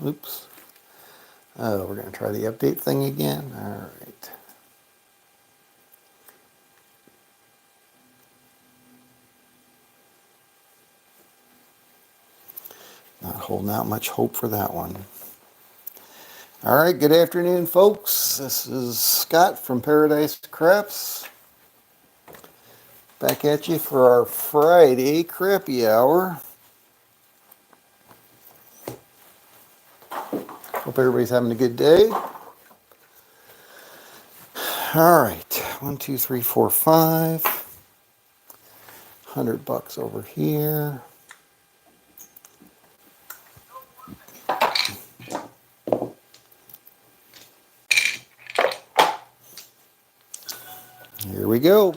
Oops. Oh, we're going to try the update thing again. All right. Not holding out much hope for that one. All right, good afternoon, folks. This is Scott from Paradise Craps. Back at you for our Friday crappy hour. Hope everybody's having a good day. All right, 1, 2, 3, 4, 5. $100 over here. Here we go.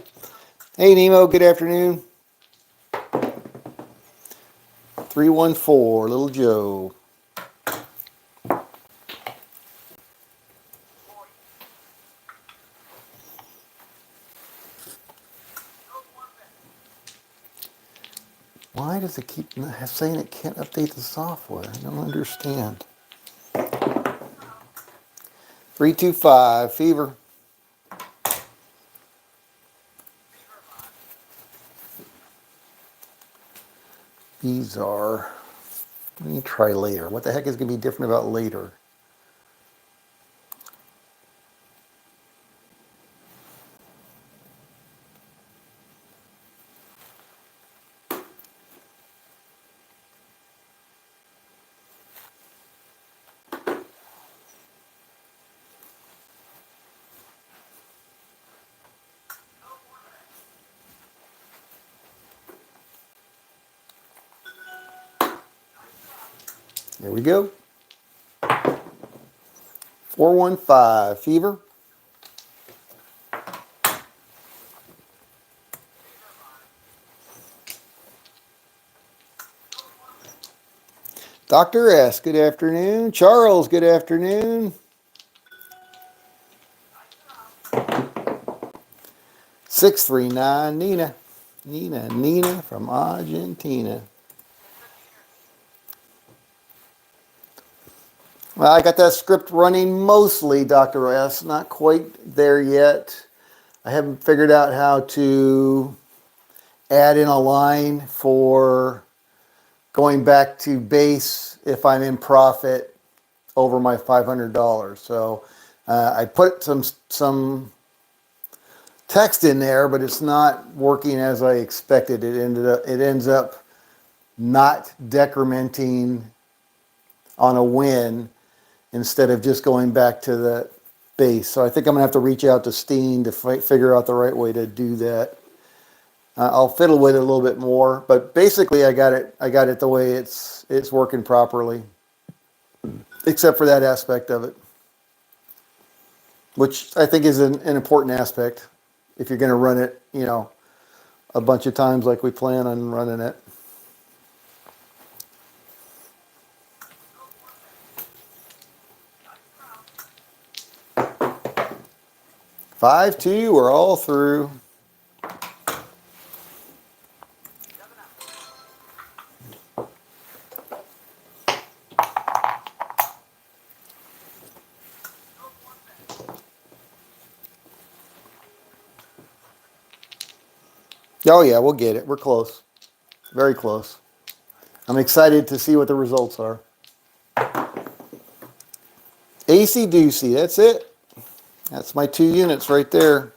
Hey, Nemo, good afternoon. 314, Little Joe. Why does it keep saying it can't update the software? I don't understand. 325, Fever. These are, let me try later. What the heck is going to be different about later? There we go. 415, Fever. Dr. S, good afternoon. Charles, good afternoon. 639, Nina. Nina from Argentina. Well, I got that script running mostly, Dr. S. Not quite there yet. I haven't figured out how to add in a line for going back to base if I'm in profit over my $500. So I put some text in there, but it's not working as I expected. It ends up not decrementing on a win instead of just going back to the base. So I think I'm gonna have to reach out to Steen to figure out the right way to do that. I'll fiddle with it a little bit more, but basically I got it the way it's working properly, except for that aspect of it, which I think is an important aspect if you're gonna run it, a bunch of times like we plan on running it. Five, two, we're all through. Oh yeah, we'll get it. We're close. Very close. I'm excited to see what the results are. AC Doocy, that's it. That's my 2 units right there.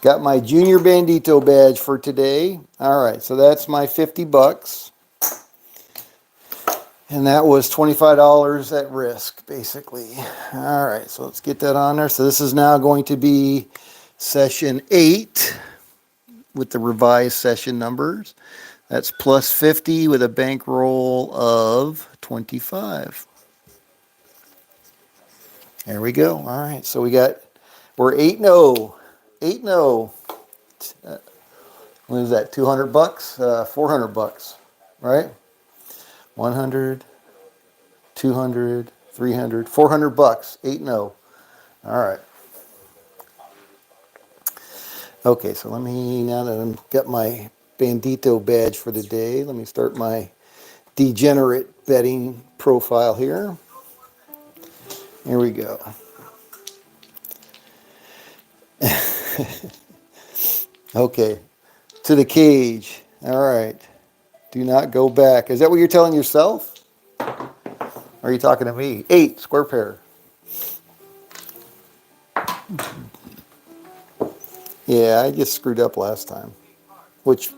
Got my Junior Bandito badge for today. All right, so that's my $50. And that was $25 at risk, basically. All right, so let's get that on there. So this is now going to be session 8 with the revised session numbers. That's plus 50 with a bankroll of 25. There we go. All right, so we're 8-0. 8-0. What is that, $200? $400, right? 100, 200, 300, $400, 8-0. All right. Okay, so now that I've got my Bandito badge for the day, let me start my degenerate betting profile here. Here we go. Okay, to the cage. All right. Do not go back. Is that what you're telling yourself? Or are you talking to me? 8, square pair. Yeah, I just screwed up last time, which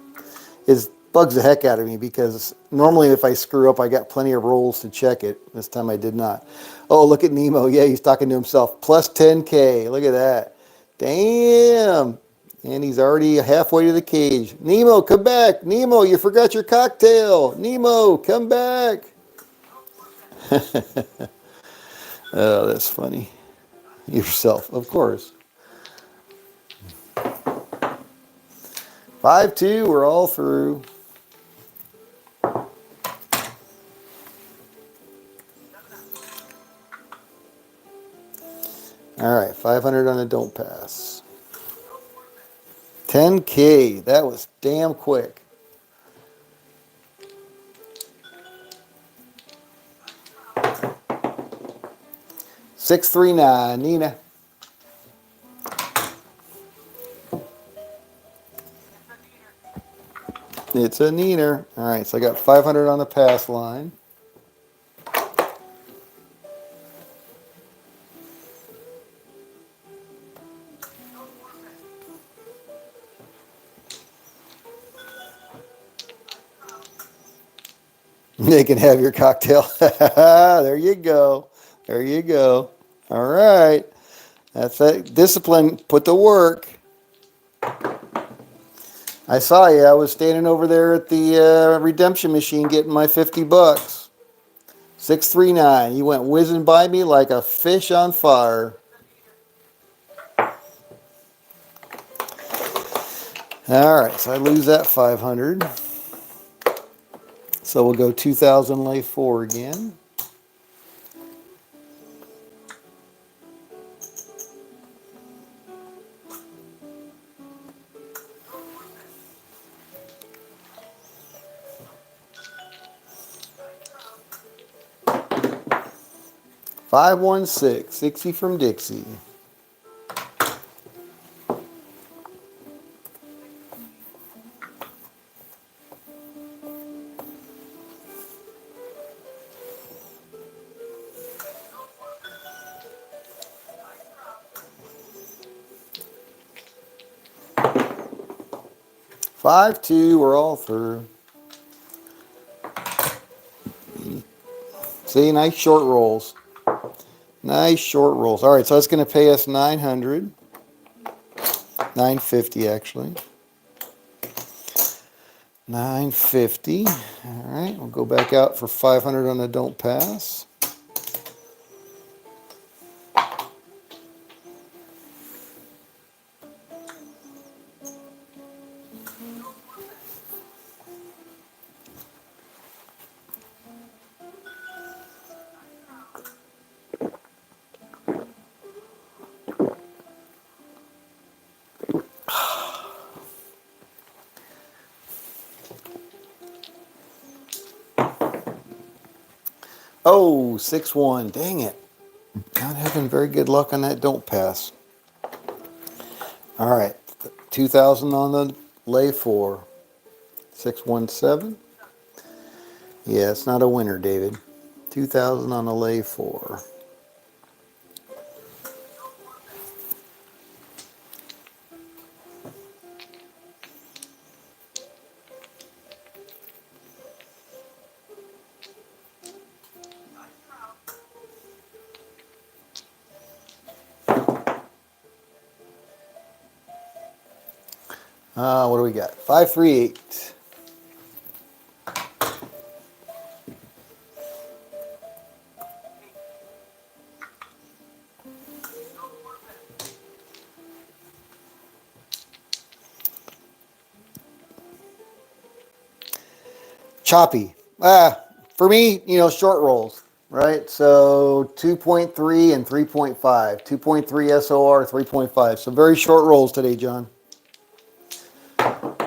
bugs the heck out of me because normally if I screw up, I got plenty of rolls to check it. This time I did not. Oh, look at Nemo. Yeah, he's talking to himself. Plus 10K. Look at that. Damn. And he's already halfway to the cage. Nemo, come back. Nemo, you forgot your cocktail. Nemo, come back. Oh, that's funny. Yourself, of course. 5-2, we're all through. All right, 500 on a don't pass. 10K, that was damn quick. $639, Nina. It's a neener. All right, so I got 500 on the pass line. They can have your cocktail. There you go. There you go. All right. That's that discipline. Put to work. I saw you. I was standing over there at the redemption machine getting my 50 bucks. 639. You went whizzing by me like a fish on fire. All right, so I lose that 500. So we'll go 2,000, lay 4 again. $516, 60 from Dixie. Five, 2, we're all through. See, nice short rolls. Nice short rolls. All right, so that's going to pay us 900. 950 actually. 950. All right, we'll go back out for 500 on the don't pass. Oh, 6-1. Dang it. Not having very good luck on that don't pass. All right. 2,000 on the lay 4. 617. Yeah, it's not a winner, David. 2,000 on the lay 4. What do we got? 538. Choppy. For me, short rolls, right? So 2.3 and 3.5. 2.3 SOR, 3.5. So very short rolls today, John.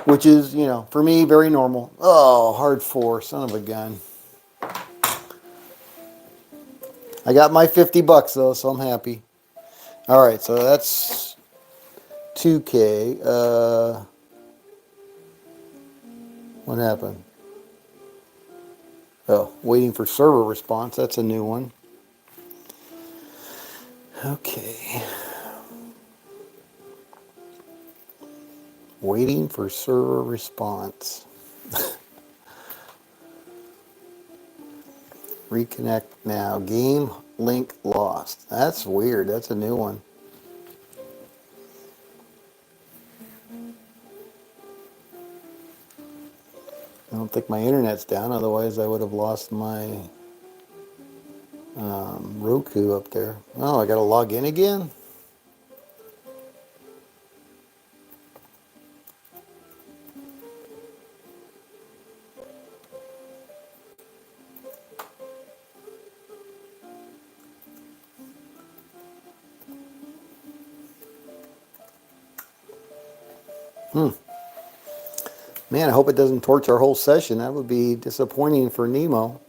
Which is, for me, very normal. Oh, hard 4, son of a gun. I got my 50 bucks though, so I'm happy. All right, so that's 2K. What happened? Oh, waiting for server response. That's a new one. Okay. Waiting for server response. Reconnect now. Game link lost. That's weird. That's a new one. I don't think my internet's down. Otherwise, I would have lost my Roku up there. Oh, I got to log in again? Man, I hope it doesn't torch our whole session. That would be disappointing for Nemo.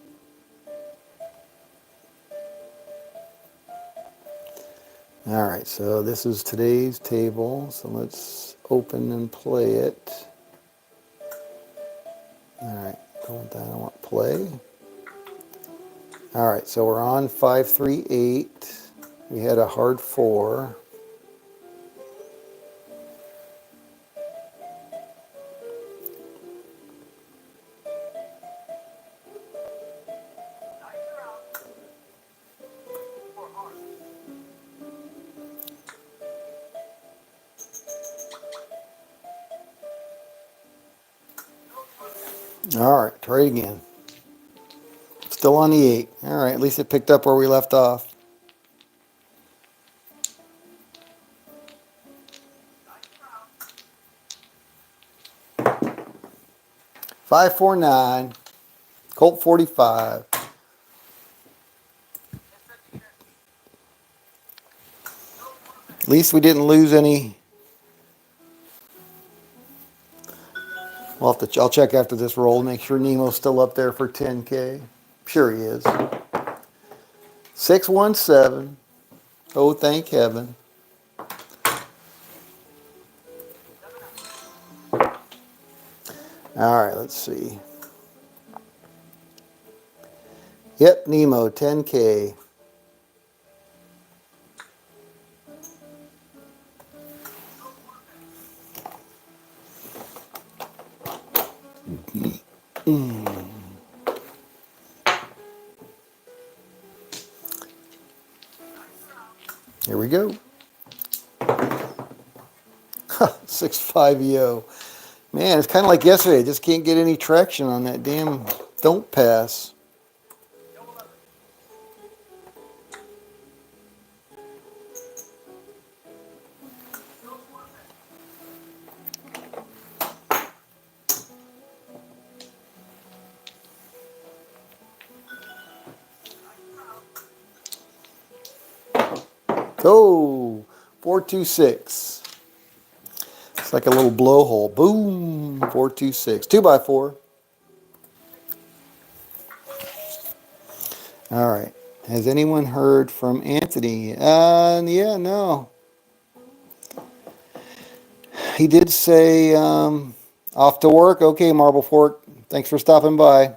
All right, so this is today's table. So let's open and play it. All right, go with that. I want play. All right, so we're on 538. We had a hard 4. All right, try it again. Still on the 8. All right, at least it picked up where we left off. $549, Colt 45. At least we didn't lose any. I'll check after this roll, make sure Nemo's still up there for 10K. Sure he is. 617. Oh, thank heaven. All right, let's see. Yep, Nemo, 10K. Here we go. 6-5-0. Man, it's kind of like yesterday. I just can't get any traction on that damn don't pass. Oh, 426. It's like a little blowhole. Boom, 426. 2x4. All right. Has anyone heard from Anthony? Yeah, no. He did say off to work. Okay, Marble Fork. Thanks for stopping by.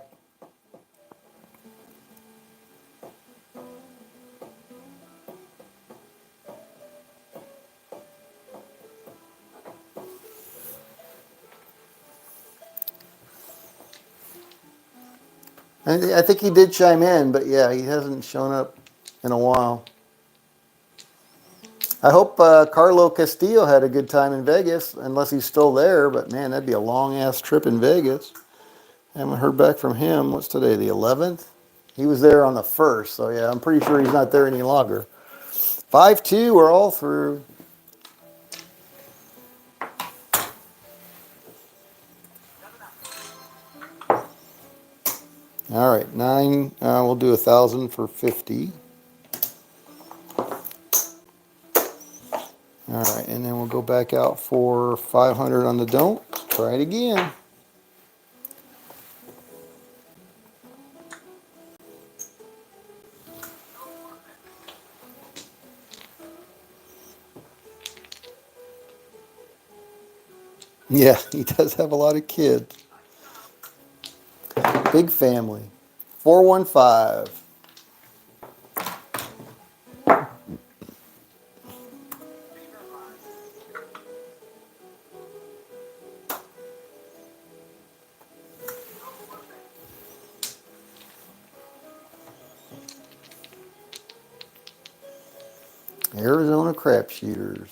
I think he did chime in, but yeah, he hasn't shown up in a while. I hope Carlo Castillo had a good time in Vegas, unless he's still there. But man, that'd be a long-ass trip in Vegas. Haven't heard back from him. What's today, the 11th? He was there on the 1st, so yeah, I'm pretty sure he's not there any longer. 5-2, we're all through. All right, 9, we'll do 1,000 for 50. All right, and then we'll go back out for 500 on the don't. Try it again. Yeah, he does have a lot of kids. Big family. 415. Arizona crapshooters.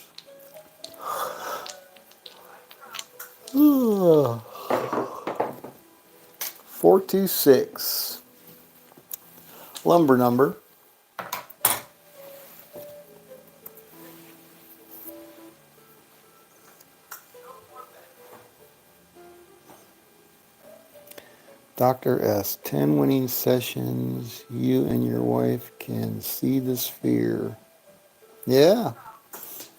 426. Lumber number. Dr. S. 10 winning sessions. You and your wife can see the sphere. Yeah.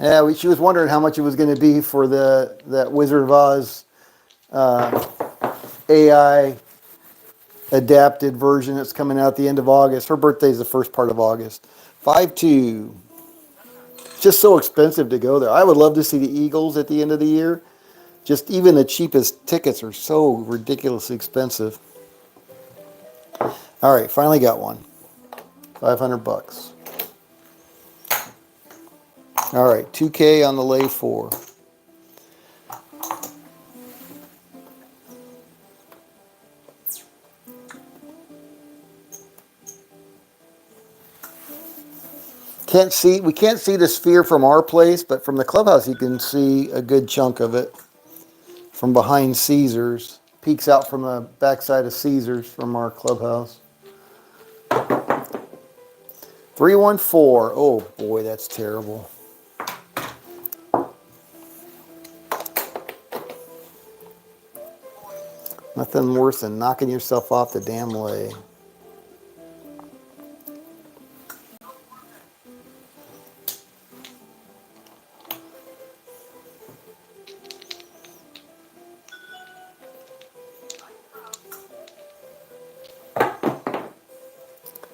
Yeah, she was wondering how much it was going to be for that Wizard of Oz AI adapted version that's coming out at the end of August. Her birthday is the first part of August. 5-2. It's just so expensive to go there. I would love to see the Eagles at the end of the year. Just even the cheapest tickets are so ridiculously expensive. All right, finally got one. 500 bucks. All right, 2K on the lay 4. We can't see the sphere from our place, but from the clubhouse you can see a good chunk of it from behind Caesars. Peeks out from the backside of Caesars from our clubhouse. 314. Oh boy, that's terrible. Nothing worse than knocking yourself off the damn lay.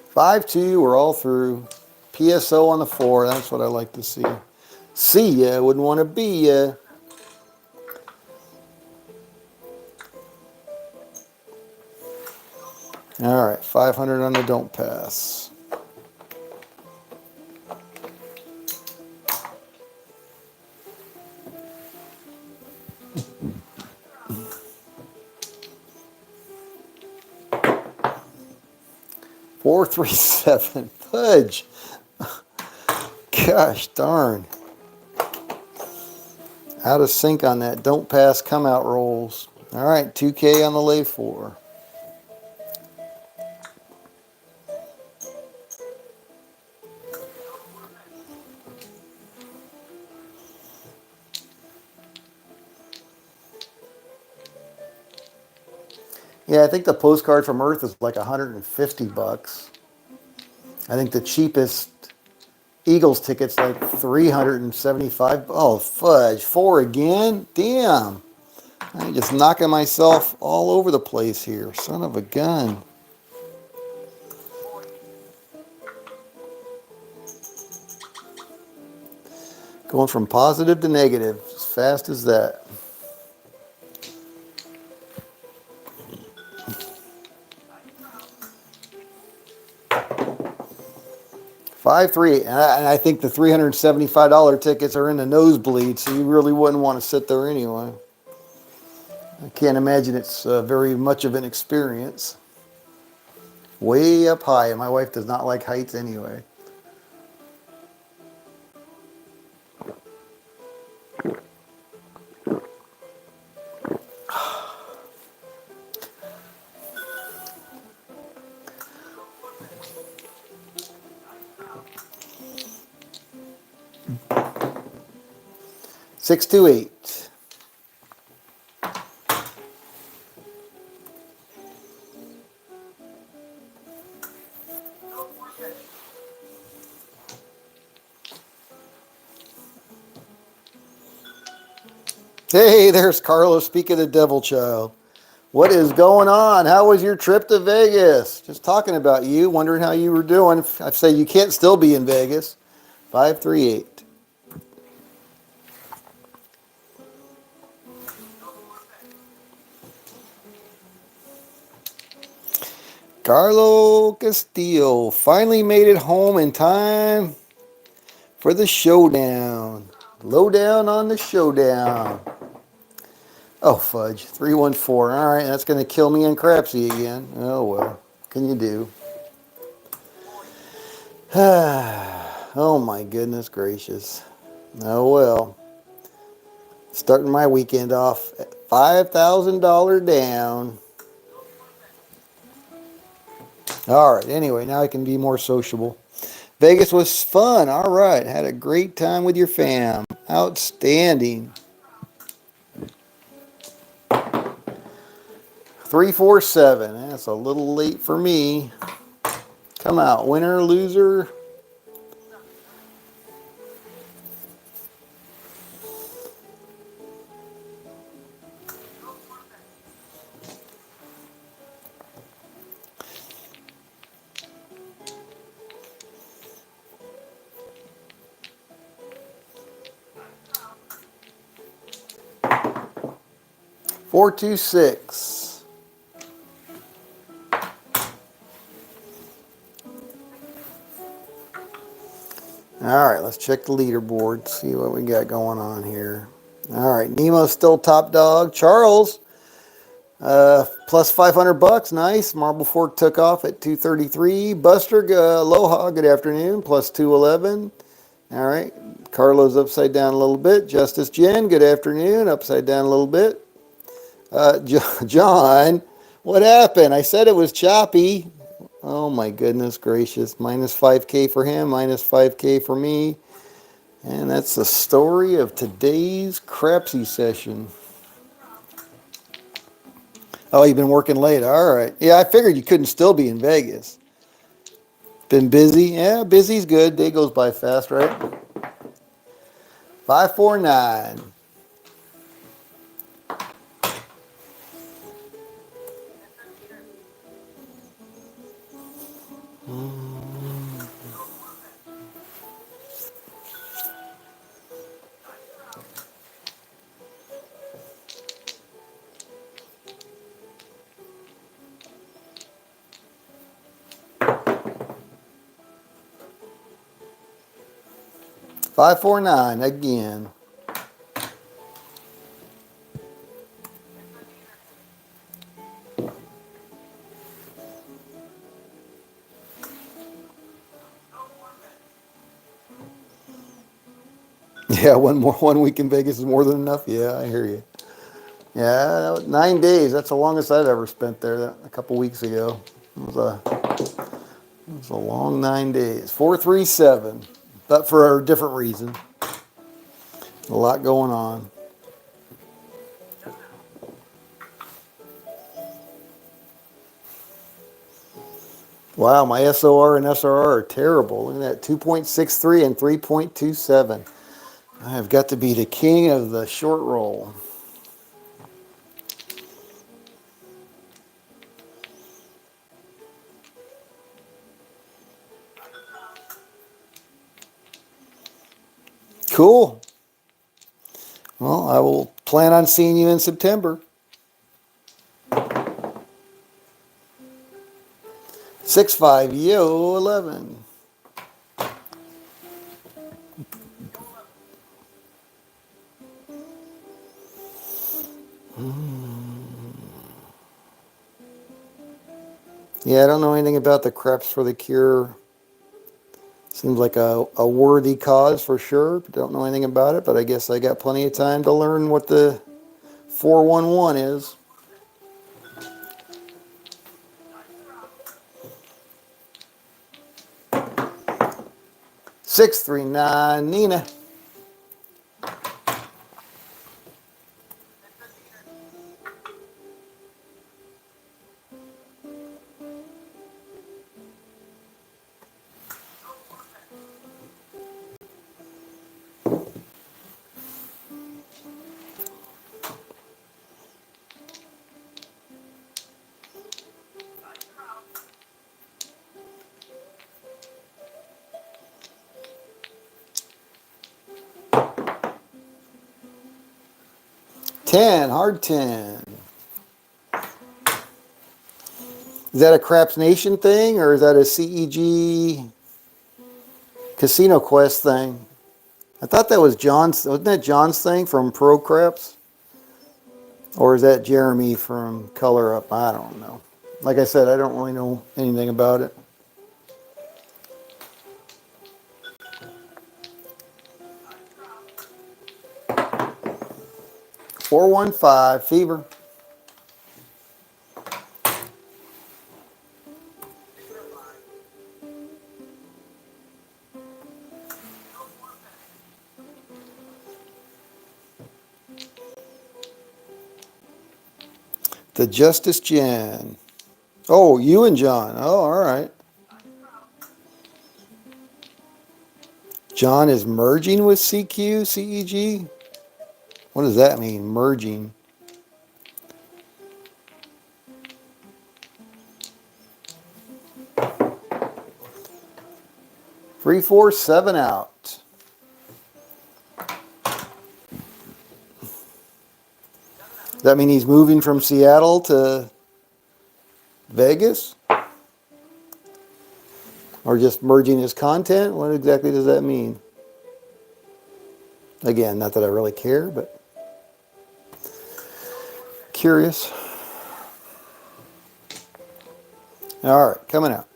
Five two, we're all through. PSO on the 4, that's what I like to see. See ya, wouldn't want to be ya. All right, 500 on the don't pass. Four, 3, 7. Fudge. Gosh darn. Out of sync on that don't pass come out rolls. All right, 2K on the lay 4. Yeah, I think the postcard from Earth is like 150 bucks. I think the cheapest Eagles ticket's like 375. Oh, fudge. 4 again? Damn. I'm just knocking myself all over the place here. Son of a gun. Going from positive to negative as fast as that. 5-3, and I think the $375 tickets are in the nosebleed, so you really wouldn't want to sit there anyway. I can't imagine it's very much of an experience. Way up high, and my wife does not like heights anyway. Six to 8. Hey, there's Carlos speaking of Devil Child. What is going on? How was your trip to Vegas? Just talking about you, wondering how you were doing. I say you can't still be in Vegas. 538. Carlo Castillo finally made it home in time for the showdown. Lowdown on the showdown. Oh, fudge. 314. All right, that's going to kill me in Crapsy again. Oh, well. What can you do? Oh, my goodness gracious. Oh, well. Starting my weekend off at $5,000 down. All right, anyway, now I can be more sociable. Vegas was fun. All right, had a great time with your fam. Outstanding. 347. That's a little late for me. Come out, winner, loser. Four, two, six. All right, let's check the leaderboard, see what we got going on here. All right, Nemo's still top dog. Charles, plus $500. Nice. Marble Fork took off at 233. Buster, aloha, good afternoon. Plus 211. All right. Carlos upside down a little bit. Justice Jen, good afternoon. Upside down a little bit. John, what happened? I said it was choppy. Oh my goodness gracious. Minus 5K for him, minus 5K for me. And that's the story of today's Crapsy session. Oh, you've been working late. All right. Yeah, I figured you couldn't still be in Vegas. Been busy? Yeah, busy's good. Day goes by fast, right? 549. Mm. 549 again. Yeah, one week in Vegas is more than enough. Yeah, I hear you. Yeah, that was 9 days. That's the longest I've ever spent there. A couple weeks ago. It was a long 9 days. 437, but for a different reason. A lot going on. Wow, my SOR and SRR are terrible. Look at that, 2.63 and 3.27. I've got to be the king of the short roll. Cool. Well, I will plan on seeing you in September. 6-5, yo, 11. Yeah, I don't know anything about the Craps for the Cure. Seems like a worthy cause for sure. Don't know anything about it, but I guess I got plenty of time to learn what the 411 is. Six, three, nine, Nina. Ten, hard 10. Is that a Craps Nation thing, or is that a CEG Casino Quest thing? I thought that was John's. Wasn't that John's thing from Pro Craps? Or is that Jeremy from Color Up? I don't know. Like I said, I don't really know anything about it. 415 Fever. The Justice Gen. Oh, you and John. Oh, all right. John is merging with CQ, CEG? What does that mean, merging? Three, four, seven out. Does that mean he's moving from Seattle to Vegas? Or just merging his content? What exactly does that mean? Again, not that I really care, but curious. All right, coming out.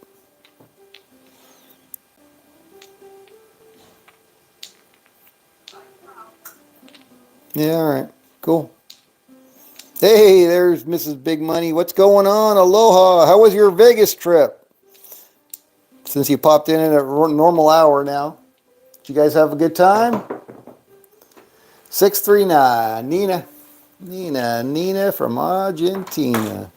Yeah, all right, cool. Hey, there's Mrs. Big Money. What's going on? Aloha. How was your Vegas trip? Since you popped in at a normal hour now. Did you guys have a good time? 639. Nina from Argentina.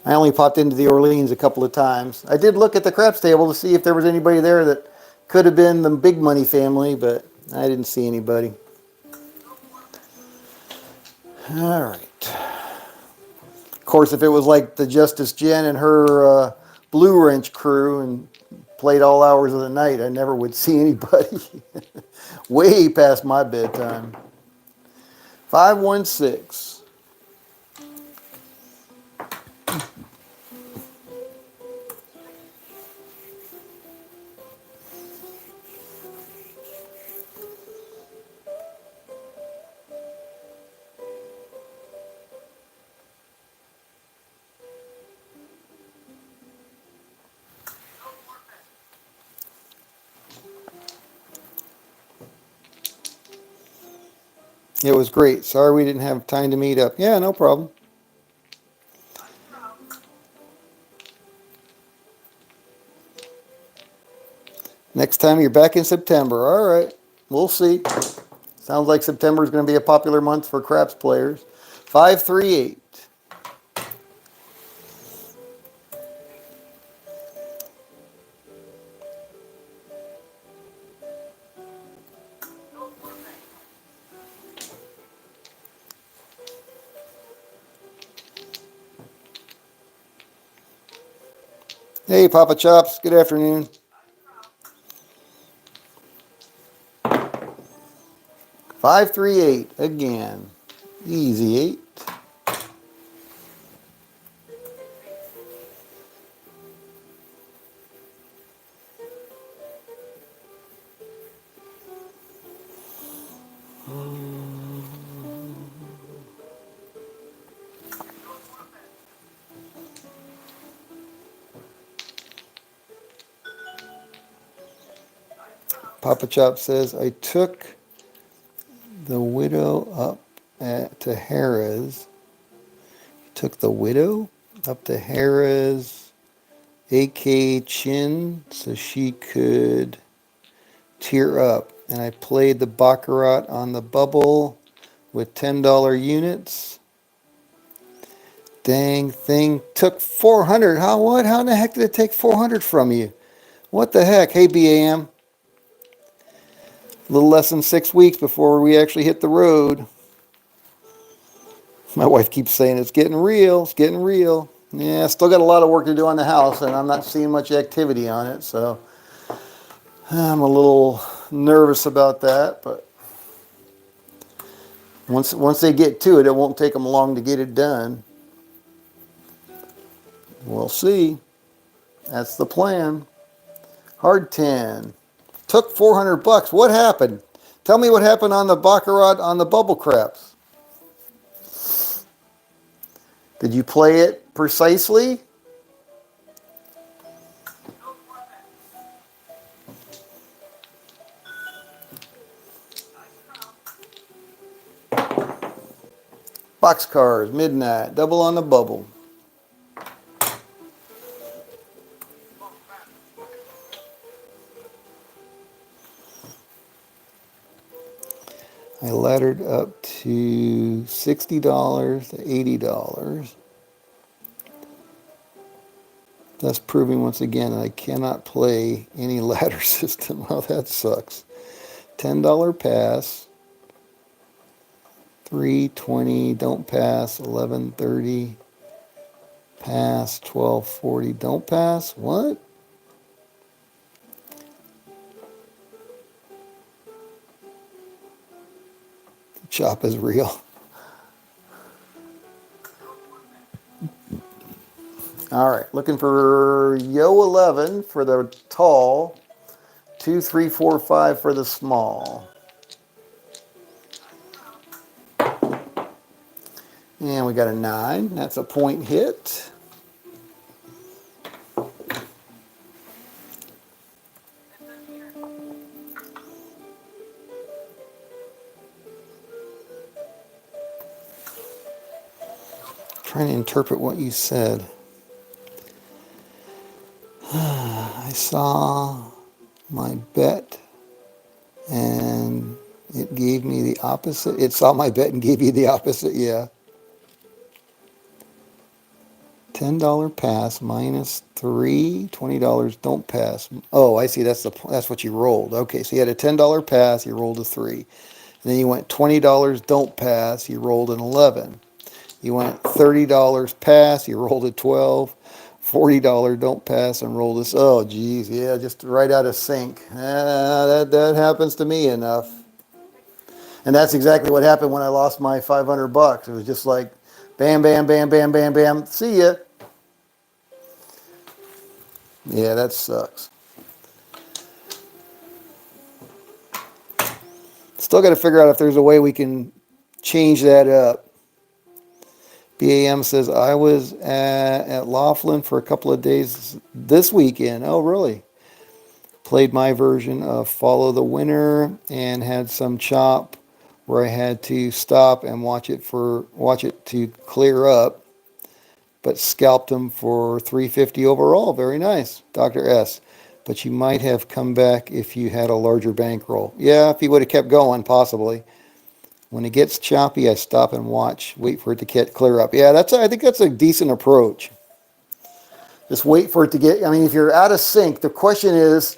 I only popped into the Orleans a couple of times. I did look at the craps table to see if there was anybody there that could have been the Big Money family, but I didn't see anybody. All right. Of course, if it was like the Justice Jen and her Blue Wrench crew and played all hours of the night, I never would see anybody. Way past my bedtime. 516. It was great. Sorry we didn't have time to meet up. Yeah, no problem. Next time you're back in September. All right. We'll see. Sounds like September is going to be a popular month for craps players. 538. Hey, Papa Chops. Good afternoon. 538 again. Easy 8. Papa Chop says, I took the widow up to Harrah's. Took the widow up to Harrah's AK Chin so she could tear up. And I played the Baccarat on the bubble with $10 units. Dang thing took 400. How in the heck did it take 400 from you? What the heck? Hey, BAM. A little less than 6 weeks before we actually hit the road. My wife keeps saying it's getting real. It's getting real. Yeah, still got a lot of work to do on the house, and I'm not seeing much activity on it, so I'm a little nervous about that, but once they get to it, it won't take them long to get it done. We'll see. That's the plan. Hard 10. Took 400 bucks. What happened? Tell me what happened on the Baccarat on the bubble craps. Did you play it precisely? Boxcars, midnight, double on the bubble. I laddered up to $60 to $80. Thus proving once again that I cannot play any ladder system. Oh, that sucks. $10 pass. 320, don't pass. 1130, pass. 1240, don't pass. What? The chop is real. All right, looking for Yo 11 for the tall, 2, 3, 4, 5 for the small. And we got a 9. That's a point hit. Trying to interpret what you said. I saw my bet and it gave me the opposite. It saw my bet and gave you the opposite, yeah. $10 pass minus 3, $20 don't pass. Oh, I see. That's what you rolled. Okay, so you had a $10 pass, you rolled a 3. And then you went $20 don't pass, you rolled an 11. You went $30 pass, you rolled a 12. $40 don't pass and roll this. Oh, geez, yeah, just right out of sync. That happens to me enough. And that's exactly what happened when I lost my 500 bucks. It was just like, bam, bam, bam, bam, bam, bam. See ya. Yeah, that sucks. Still got to figure out if there's a way we can change that up. BAM says, I was at Laughlin for a couple of days this weekend. Oh, really? Played my version of Follow the Winner and had some chop where I had to stop and watch it to clear up. But scalped him for $350 overall. Very nice, Dr. S. But you might have come back if you had a larger bankroll. Yeah, if you would have kept going, possibly. When it gets choppy, I stop and watch, wait for it to clear up. Yeah, I think that's a decent approach. Just wait for it to get, I mean, if you're out of sync, the question is,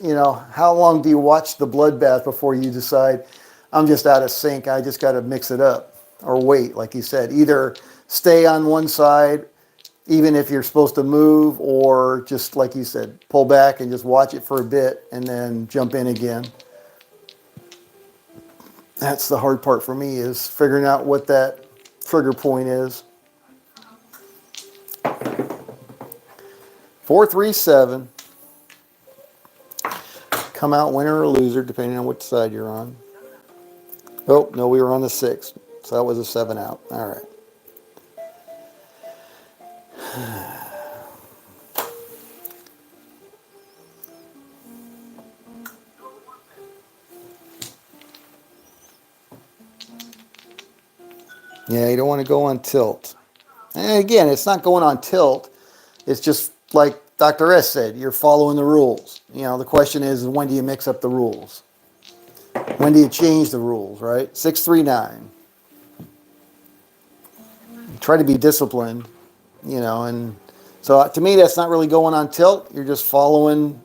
how long do you watch the bloodbath before you decide, I'm just out of sync, I just got to mix it up? Or wait, like you said, either stay on one side even if you're supposed to move, or just like you said, pull back and just watch it for a bit and then jump in again. That's the hard part for me, is figuring out what that trigger point is. 437. Come out winner or loser, depending on which side you're on. Oh, no, we were on the 6. So that was a 7 out. All right. Yeah, you don't want to go on tilt. And again, it's not going on tilt. It's just like Dr. S said, you're following the rules. The question is, when do you mix up the rules? When do you change the rules, right? 639. Try to be disciplined, and so to me, that's not really going on tilt. You're just following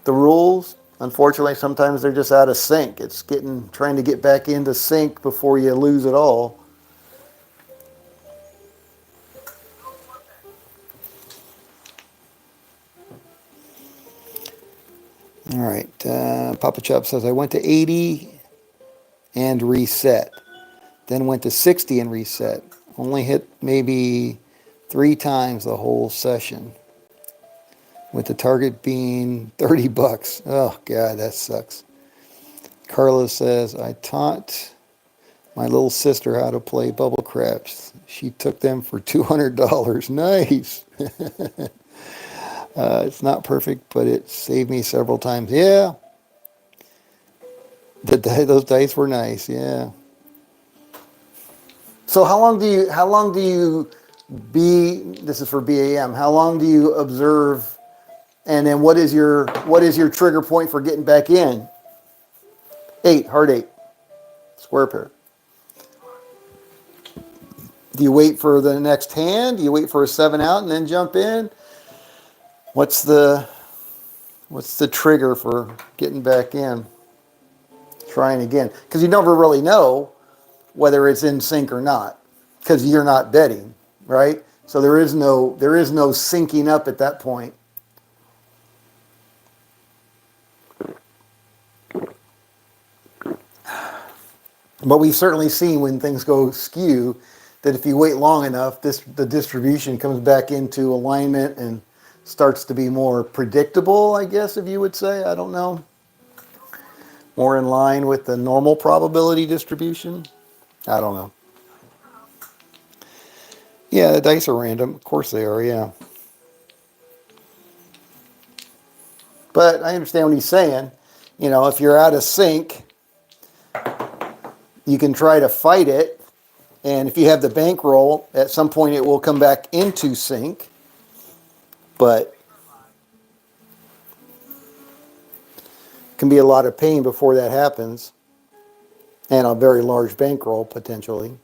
the rules. Unfortunately, sometimes they're just out of sync. It's trying to get back into sync before you lose it all. All right. Papa Chop says, I went to 80 and reset. Then went to 60 and reset. Only hit maybe 3 times the whole session, with the target being 30 bucks. Oh, God, that sucks. Carlos says, I taught my little sister how to play bubble craps. She took them for $200. Nice. It's not perfect, but it saved me several times. Yeah, those dice were nice. Yeah. So how long do you this is for BAM, how long do you observe, and then what is your trigger point for getting back in? 8, hard 8, square pair. Do you wait for the next hand? Do you wait for a 7 out and then jump in? What's the trigger for getting back in? Trying again. Because you never really know whether it's in sync or not. Because you're not betting, right? So there is no syncing up at that point. But we've certainly seen when things go skew that if you wait long enough, the distribution comes back into alignment and starts to be more predictable, I guess, if you would say. I don't know. More in line with the normal probability distribution. I don't know. Yeah, the dice are random. Of course they are, yeah. But I understand what he's saying. If you're out of sync, you can try to fight it. And if you have the bankroll, at some point it will come back into sync. But it can be a lot of pain before that happens. And a very large bankroll, potentially.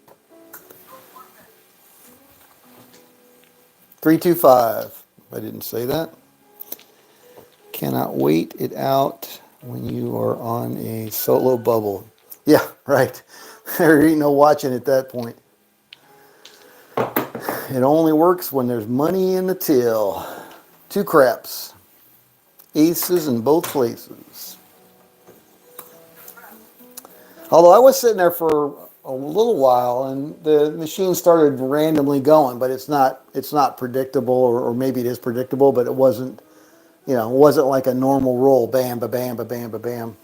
325. I didn't say that. Cannot wait it out when you are on a solo bubble. Yeah, right. There ain't no watching at that point. It only works when there's money in the till. 2 craps. Aces in both places. Although I was sitting there for a little while and the machine started randomly going, but it's not predictable, or maybe it is predictable, but it wasn't like a normal roll. Bam, ba bam, ba bam, ba bam.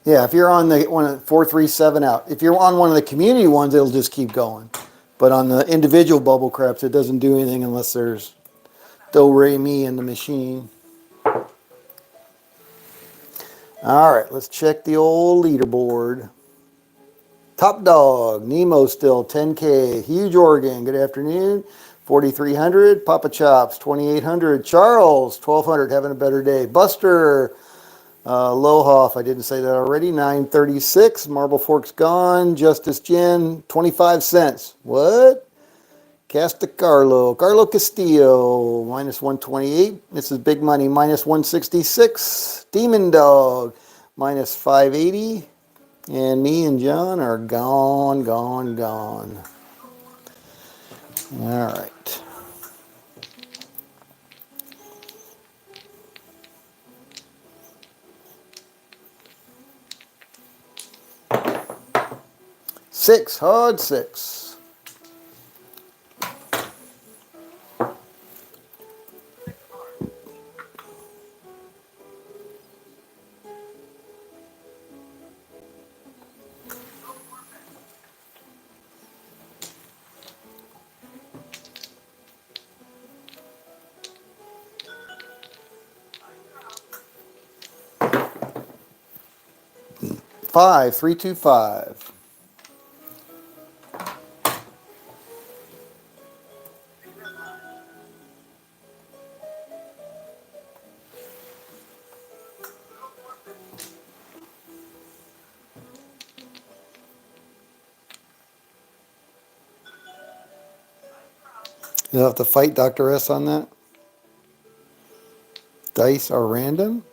Yeah, if you're on the 4-3-7 out, if you're on one of the community ones, it'll just keep going. But on the individual bubble craps, it doesn't do anything unless there's do re mi in the machine. All right, let's check the old leaderboard. Top dog, Nemo still 10K. Huge Oregon, good afternoon. 4,300. Papa Chops 2,800. Charles 1,200, having a better day. Buster Lohoff, I didn't say that already. 936. Marble Fork's gone. Justice Jen 25 cents. What? Casta Carlo Castillo minus 128. Mrs. Big Money minus 166. Demon Dog minus 580. And me and John are gone. All right. Six, hard 6. Five, 325. You'll have to fight Dr. S on that. Dice are random.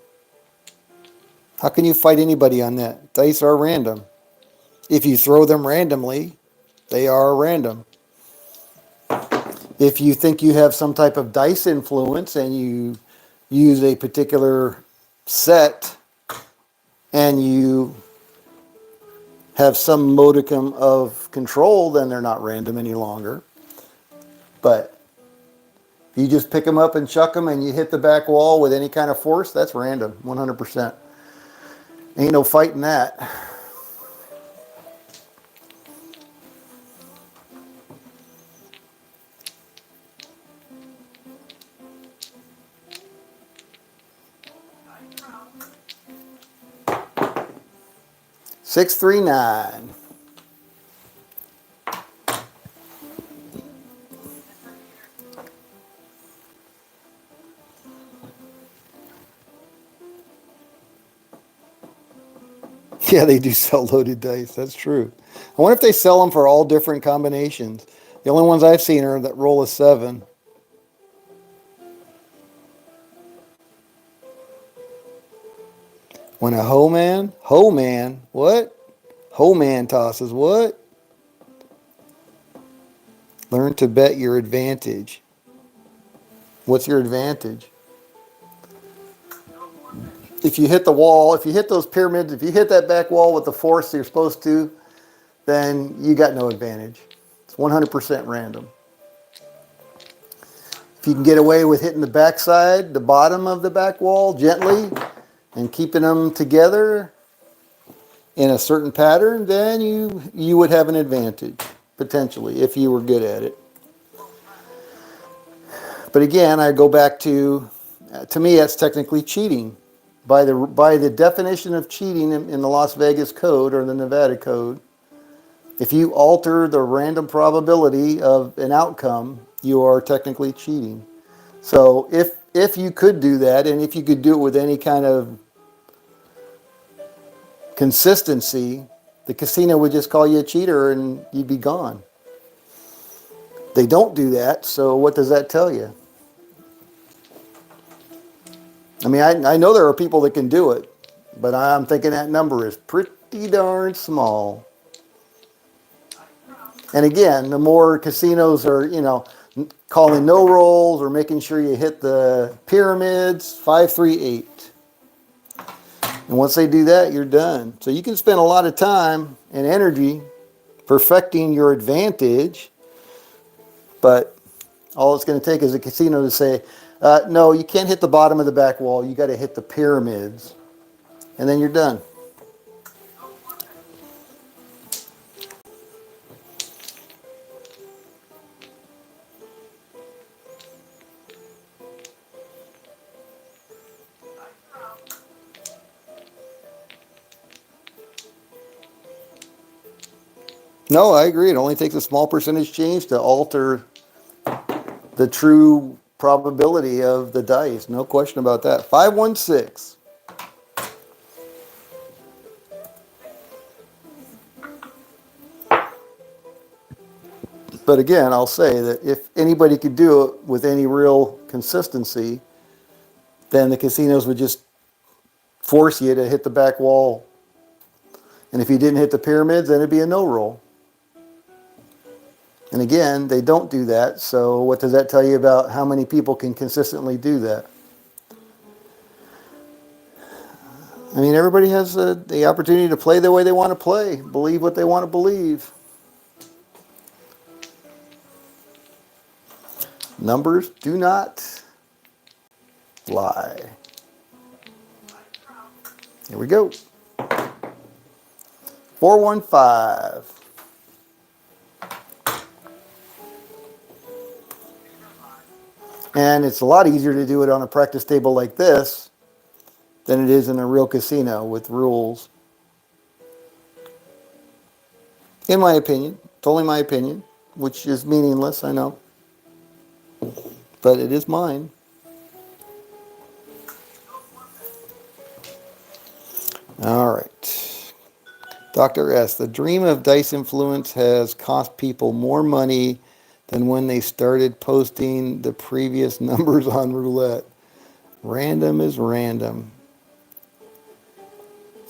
How can you fight anybody on that? Dice are random. If you throw them randomly, they are random. If you think you have some type of dice influence and you use a particular set and you have some modicum of control, then they're not random any longer. But you just pick them up and chuck them and you hit the back wall with any kind of force, that's random, 100%. Ain't no fighting that. Six, 3, 9. Yeah, they do sell loaded dice. That's true. I wonder if they sell them for all different combinations. The only ones I've seen are that roll a 7. When a hoe man, what? Hoe man tosses, what? Learn to bet your advantage. What's your advantage? If you hit the wall, if you hit those pyramids, if you hit that back wall with the force you're supposed to, then you got no advantage. It's 100% random. If you can get away with hitting the backside, the bottom of the back wall gently and keeping them together in a certain pattern, then you would have an advantage, potentially, if you were good at it. But again, I go back to me, that's technically cheating. By the definition of cheating in the Las Vegas code or the Nevada code, if you alter the random probability of an outcome, you are technically cheating. So if you could do that, and if you could do it with any kind of consistency, the casino would just call you a cheater and you'd be gone. They don't do that, so what does that tell you? I mean, I know there are people that can do it, but I'm thinking that number is pretty darn small. And again, the more casinos are, calling no rolls or making sure you hit the pyramids, 5, 3, 8. And once they do that, you're done. So you can spend a lot of time and energy perfecting your advantage, but all it's going to take is a casino to say, no, you can't hit the bottom of the back wall. You got to hit the pyramids. And then you're done. No, I agree. It only takes a small percentage change to alter the true probability of the dice. No question about that. 516. But again, I'll say that if anybody could do it with any real consistency, then the casinos would just force you to hit the back wall. And if you didn't hit the pyramids, then it'd be a no roll. And again, they don't do that. So what does that tell you about how many people can consistently do that? I mean, everybody has the opportunity to play the way they want to play, believe what they want to believe. Numbers do not lie. Here we go. 415. And it's a lot easier to do it on a practice table like this than it is in a real casino with rules. In my opinion. It's only my opinion, which is meaningless, I know. But it is mine. All right. Dr. S., the dream of dice influence has cost people more money than when they started posting the previous numbers on roulette. Random is random.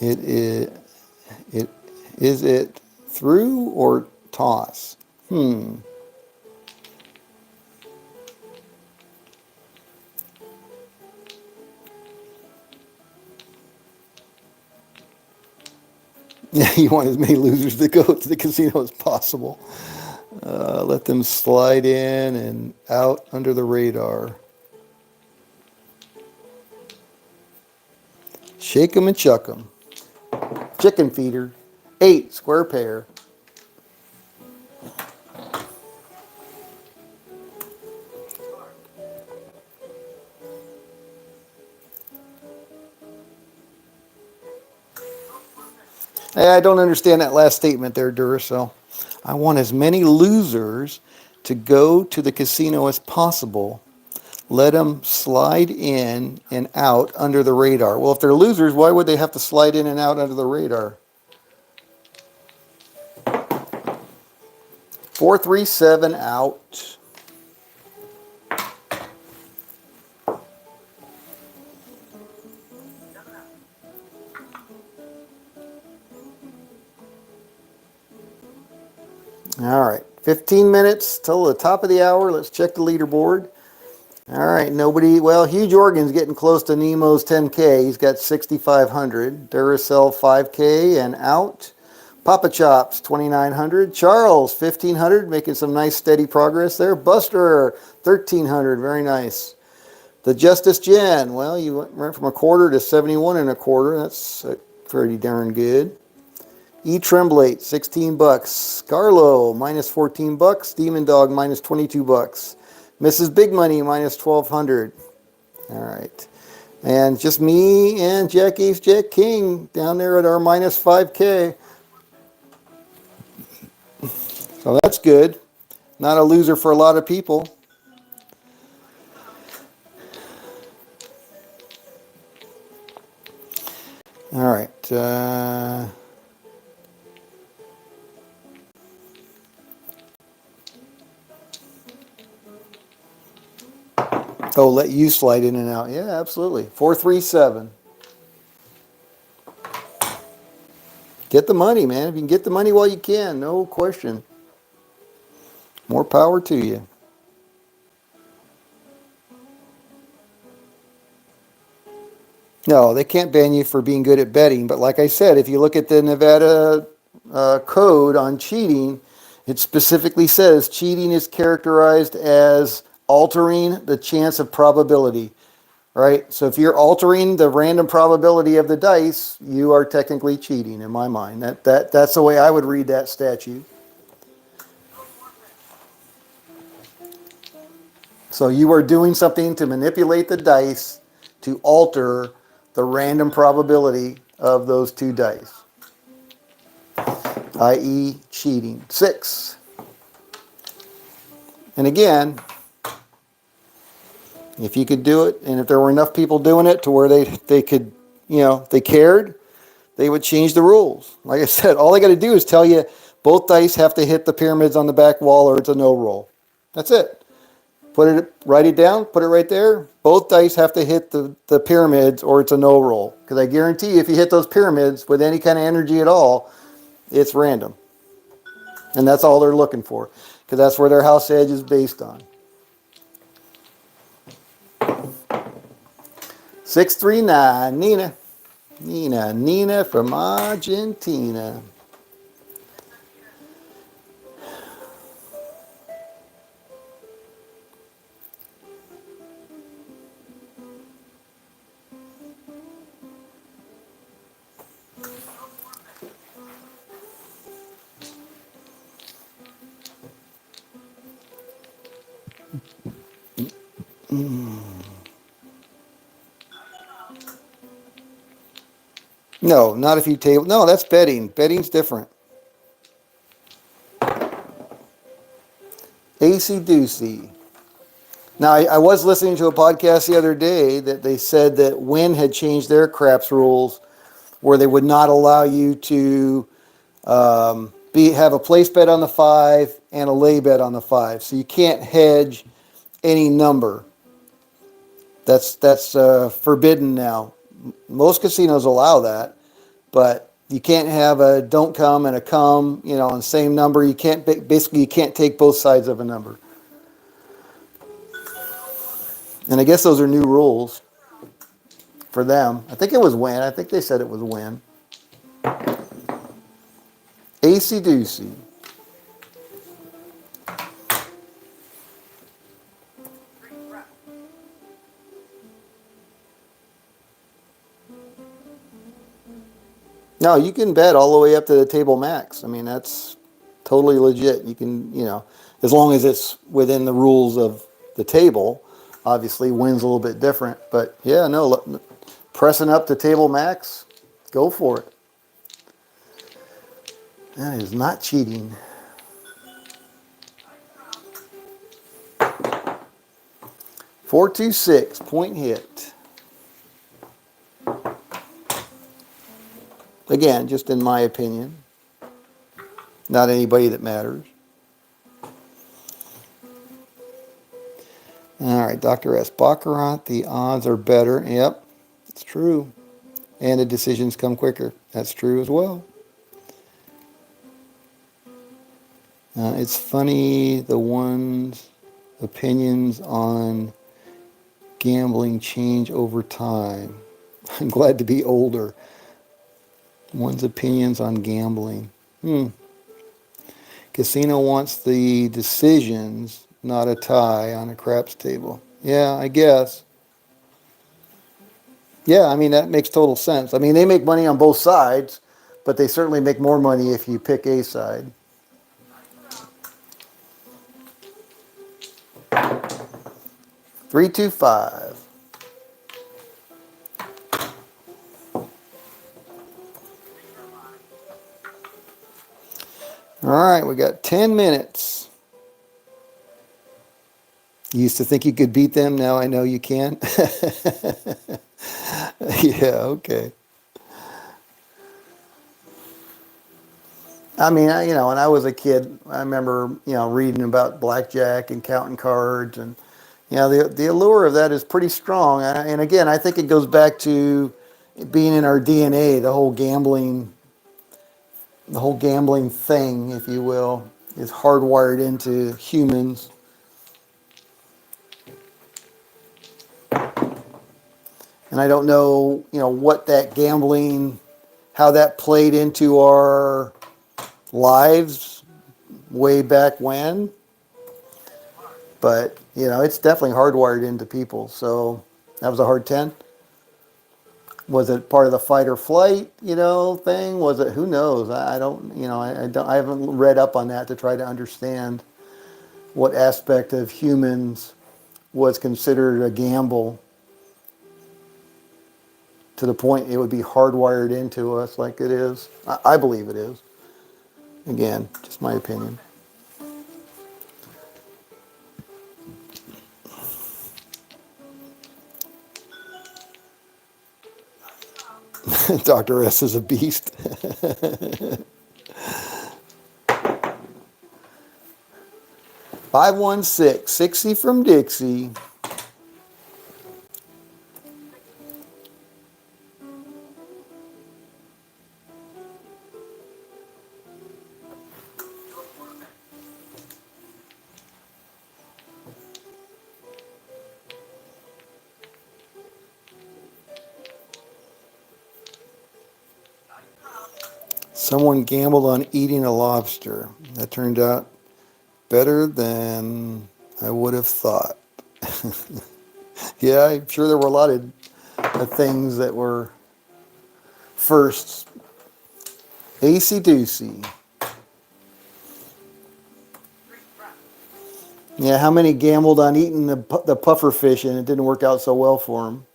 It is it is it through or toss? Yeah, you want as many losers to go to the casino as possible. Let them slide in and out under the radar. Shake 'em and chuck 'em. Chicken feeder. 8, square pair. Hey, I don't understand that last statement there, Duracell. I want as many losers to go to the casino as possible. Let them slide in and out under the radar. Well, if they're losers, why would they have to slide in and out under the radar? 437 out. All right, 15 minutes till the top of the hour. Let's check the leaderboard. All right, nobody. Well, Huge Organ's getting close to Nemo's 10K. He's got 6,500. Duracell 5K and out. Papa Chops 2,900. Charles 1,500, making some nice steady progress there. Buster 1,300, very nice. The Justice Gen, well, you went from a quarter to 71 and a quarter. That's pretty darn good. E Tremblate, 16 bucks. Carlo, minus 14 bucks. Demon Dog, minus 22 bucks. Mrs. Big Money, minus 1,200. All right. And just me and Jack Ace Jack King down there at our minus 5K. So that's good. Not a loser for a lot of people. All right. Oh, let you slide in and out. Yeah, absolutely. 437. Get the money, man. If you can get the money while you can, no question. More power to you. No, they can't ban you for being good at betting. But like I said, if you look at the Nevada code on cheating, it specifically says cheating is characterized as altering the chance of probability, right? So if you're altering the random probability of the dice, you are technically cheating in my mind. That's the way I would read that statute. So you are doing something to manipulate the dice to alter the random probability of those two dice, i.e. cheating. 6. And again, if you could do it, and if there were enough people doing it to where they could, they cared, they would change the rules. Like I said, all they got to do is tell you both dice have to hit the pyramids on the back wall or it's a no roll. That's it. Write it down, put it right there. Both dice have to hit the pyramids or it's a no roll. Because I guarantee you, if you hit those pyramids with any kind of energy at all, it's random. And that's all they're looking for. Because that's where their house edge is based on. 639, Nina. Nina from Argentina. No, not if you table. No, that's betting. Betting's different. AC Doocy. Now, I was listening to a podcast the other day that they said that Wynn had changed their craps rules where they would not allow you to have a place bet on the 5 and a lay bet on the 5. So you can't hedge any number. That's forbidden now. Most casinos allow that, But you can't have a don't come and a come, on the same number. You can't, basically, you can't take both sides of a number. And I guess those are new rules for them. I think it was when. I think they said it was when. AC Doocy. No, you can bet all the way up to the table max. I mean, that's totally legit. You can, as long as it's within the rules of the table. Obviously, win's a little bit different. But yeah, no, pressing up to table max, go for it. That is not cheating. 426, point hit. Again, just in my opinion. Not anybody that matters. All right, Dr. S. Baccarat, the odds are better. Yep, it's true. And the decisions come quicker. That's true as well. It's funny, the one's opinions on gambling change over time. I'm glad to be older. One's opinions on gambling. Casino wants the decisions, not a tie on a craps table. Yeah, I guess. Yeah, I mean, that makes total sense. I mean, they make money on both sides, but they certainly make more money if you pick a side. 325. All right, we got 10 minutes. You used to think you could beat them. Now I know you can. Yeah, okay. I mean, when I was a kid, I remember, reading about blackjack and counting cards, and the allure of that is pretty strong. And again, I think it goes back to being in our DNA, the whole gambling thing, if you will, is hardwired into humans. And I don't know, what that gambling, how that played into our lives way back when. But, it's definitely hardwired into people. So that was a hard 10. Was it part of the fight or flight, thing? Was it, who knows? I don't, I haven't read up on that to try to understand what aspect of humans was considered a gamble to the point it would be hardwired into us like it is. I believe it is. Again, just my opinion. Dr. S is a beast. 516, 60 from Dixie. Someone gambled on eating a lobster. That turned out better than I would have thought. Yeah, I'm sure there were a lot of things that were firsts. AC Doocy. Yeah, how many gambled on eating the puffer fish and it didn't work out so well for them?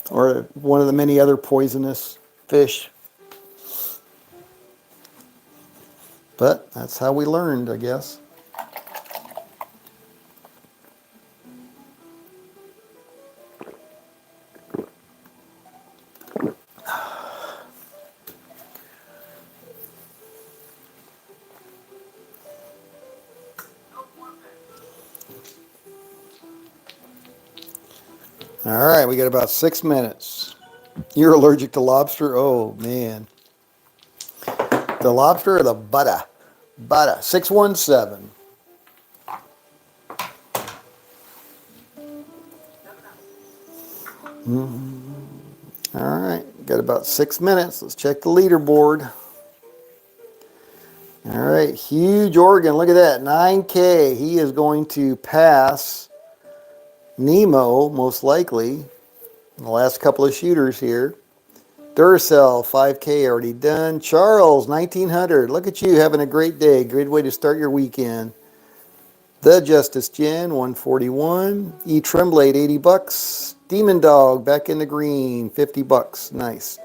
Or one of the many other poisonous fish. But that's how we learned, I guess. All right, we got about 6 minutes. You're allergic to lobster? Oh, man. The lobster or the butter? Butter. 617. All right. Got about 6 minutes. Let's check the leaderboard. All right. Huge Oregon. Look at that. 9K. He is going to pass Nemo, most likely, in the last couple of shooters here. Duracell, 5K already done. Charles, 1900. Look at you having a great day. Great way to start your weekend. The Justice Gen, 141. E Tremblade, 80 bucks. Demon Dog, back in the green, 50 bucks. Nice.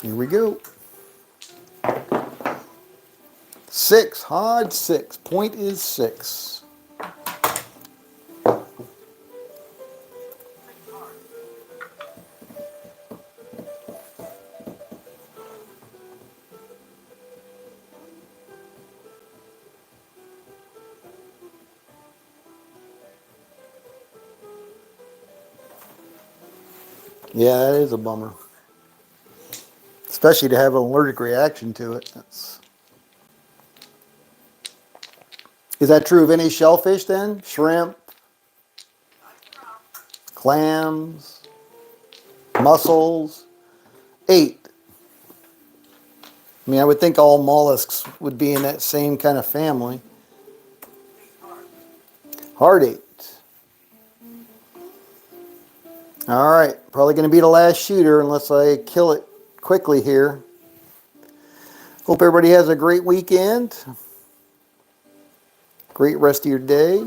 Here we go. 6, hard 6. Point is 6. Yeah, that is a bummer. Especially to have an allergic reaction to it. Is that true of any shellfish then? Shrimp, clams, mussels? 8. I mean, I would think all mollusks would be in that same kind of family. Hard 8. All right, probably going to be the last shooter unless I kill it quickly here. Hope everybody has a great weekend. Great rest of your day.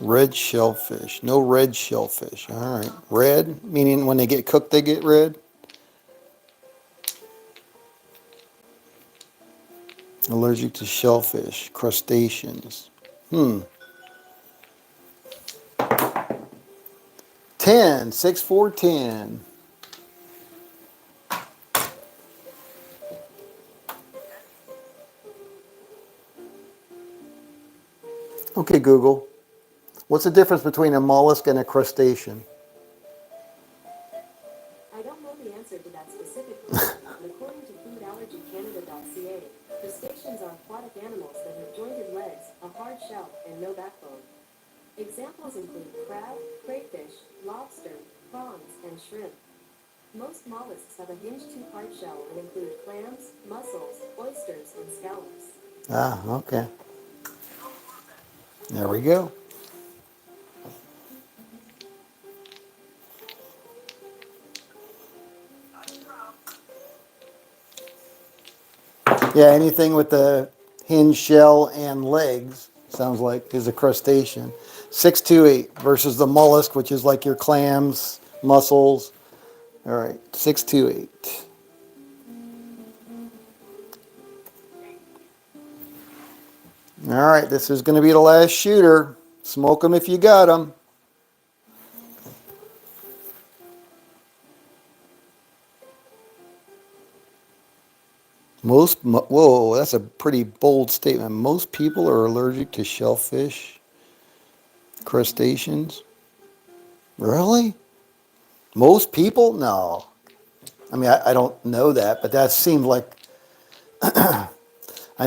Red shellfish. No red shellfish. All right. Red, meaning when they get cooked, they get red. Allergic to shellfish. Crustaceans. 10. 6, 4, 10. Okay, Google. What's the difference between a mollusk and a crustacean? I don't know the answer to that specific question, but according to foodallergycanada.ca, crustaceans are aquatic animals that have jointed legs, a hard shell, and no backbone. Examples include crab, crayfish, lobster, prawns, and shrimp. Most mollusks have a hinged two-part shell and include clams, mussels, oysters, and scallops. Ah, okay. There we go. Yeah, anything with the hinge shell and legs sounds like is a crustacean. 628 versus the mollusk, which is like your clams, mussels. All right, 628. All right, this is going to be the last shooter. Smoke them if you got them. Whoa, that's a pretty bold statement. Most people are allergic to shellfish, crustaceans. Really? Most people? No. I mean, I don't know that, but that seemed like, I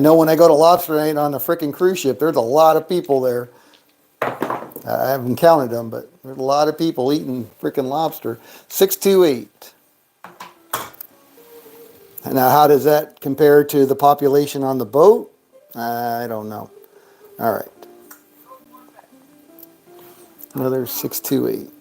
know when I go to lobster night on the frickin' cruise ship, there's a lot of people there. I haven't counted them, but there's a lot of people eating frickin' lobster. 628. Now, how does that compare to the population on the boat? I don't know. All right. Another 628.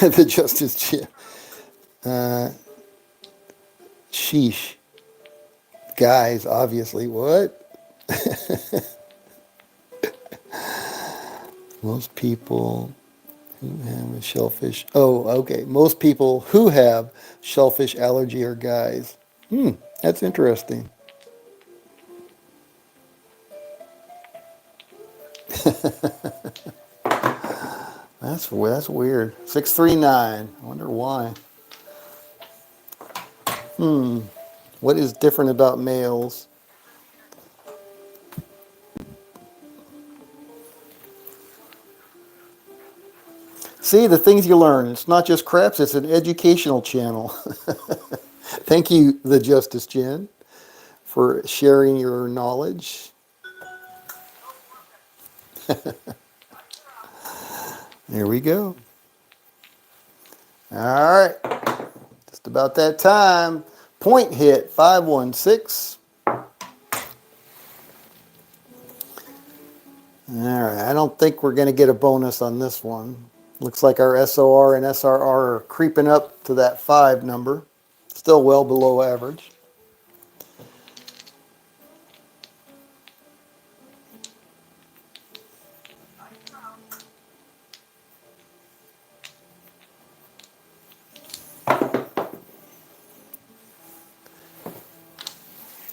The Justice Chip. Sheesh. Guys, obviously. What? Most people who have a shellfish. Oh, okay. Most people who have shellfish allergy are guys. That's interesting. That's weird. 639. I wonder why. What is different about males? See, the things you learn. It's not just craps, it's an educational channel. Thank you, the Justice Jen, for sharing your knowledge. There we go. All right. Just about that time. Point hit, 516. All right. I don't think we're going to get a bonus on this one. Looks like our SOR and SRR are creeping up to that 5 number. Still well below average.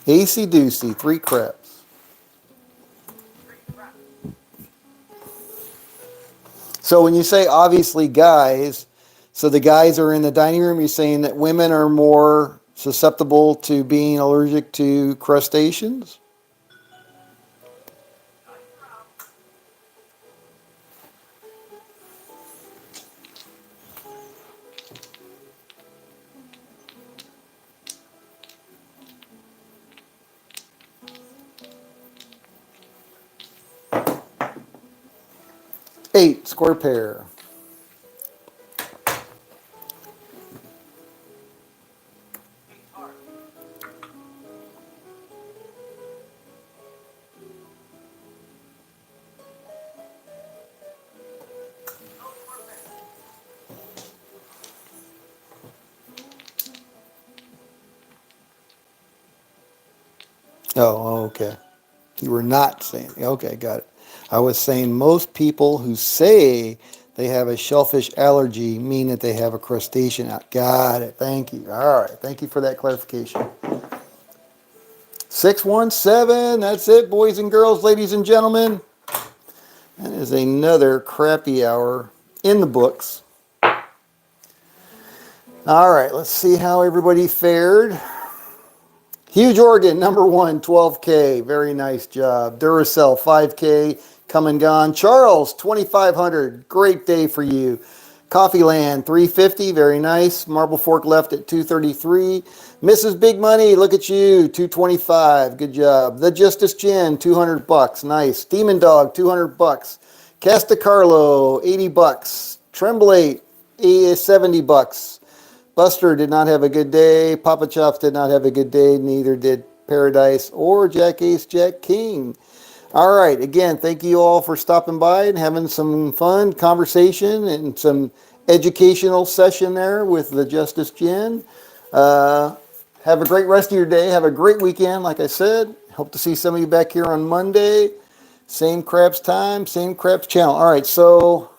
AC Doocy, 3 craps. So when you say obviously guys, so the guys are in the dining room, you're saying that women are more susceptible to being allergic to crustaceans? Eight, square pair. Oh, okay. You were not saying, okay, got it. I was saying most people who say they have a shellfish allergy mean that they have a crustacean. Got it. Thank you. All right. Thank you for that clarification. 617. That's it, boys and girls, ladies and gentlemen. That is another crappy hour in the books. All right. Let's see how everybody fared. Huge Organ, number 1, 12K. Very nice job. Duracell, 5K. Come and gone. Charles, 2,500. Great day for you. Coffee Land, 350. Very nice. Marble Fork left at 233. Mrs. Big Money, look at you. 225. Good job. The Justice Gin, 200 bucks. Nice. Demon Dog, 200 bucks. Casta Carlo, 80 bucks. Tremblate, 70 bucks. Buster did not have a good day. Papa Chops did not have a good day. Neither did Paradise or Jack Ace Jack King. All right. Again, thank you all for stopping by and having some fun conversation and some educational session there with the Justice Gin. Have a great rest of your day. Have a great weekend, like I said. Hope to see some of you back here on Monday. Same craps time, same craps channel. All right. So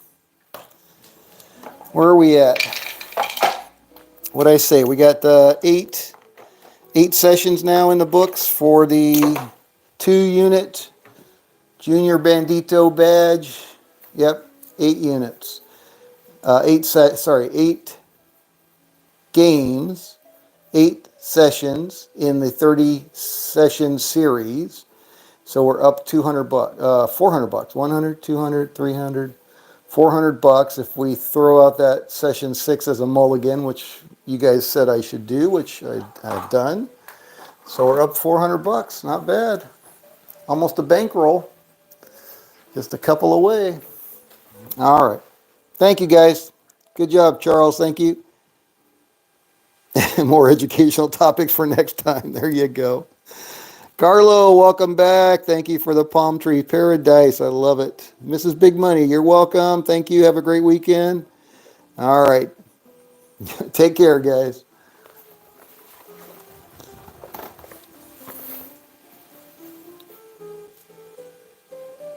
where are we at? What'd I say? We got eight sessions now in the books for the 2-unit Junior Bandito badge. Yep, 8 units. 8 games, 8 sessions in the 30 session series. So we're up 200 bucks, 400 bucks, 100, 200, 300, 400 bucks. If we throw out that session 6 as a mulligan, which you guys said I should do, which I've done. So we're up 400 bucks. Not bad. Almost a bankroll. Just a couple away. All right. Thank you, guys. Good job, Charles. Thank you. More educational topics for next time. There you go. Carlo, welcome back. Thank you for the palm tree paradise. I love it. Mrs. Big Money, you're welcome. Thank you. Have a great weekend. All right. Take care, guys.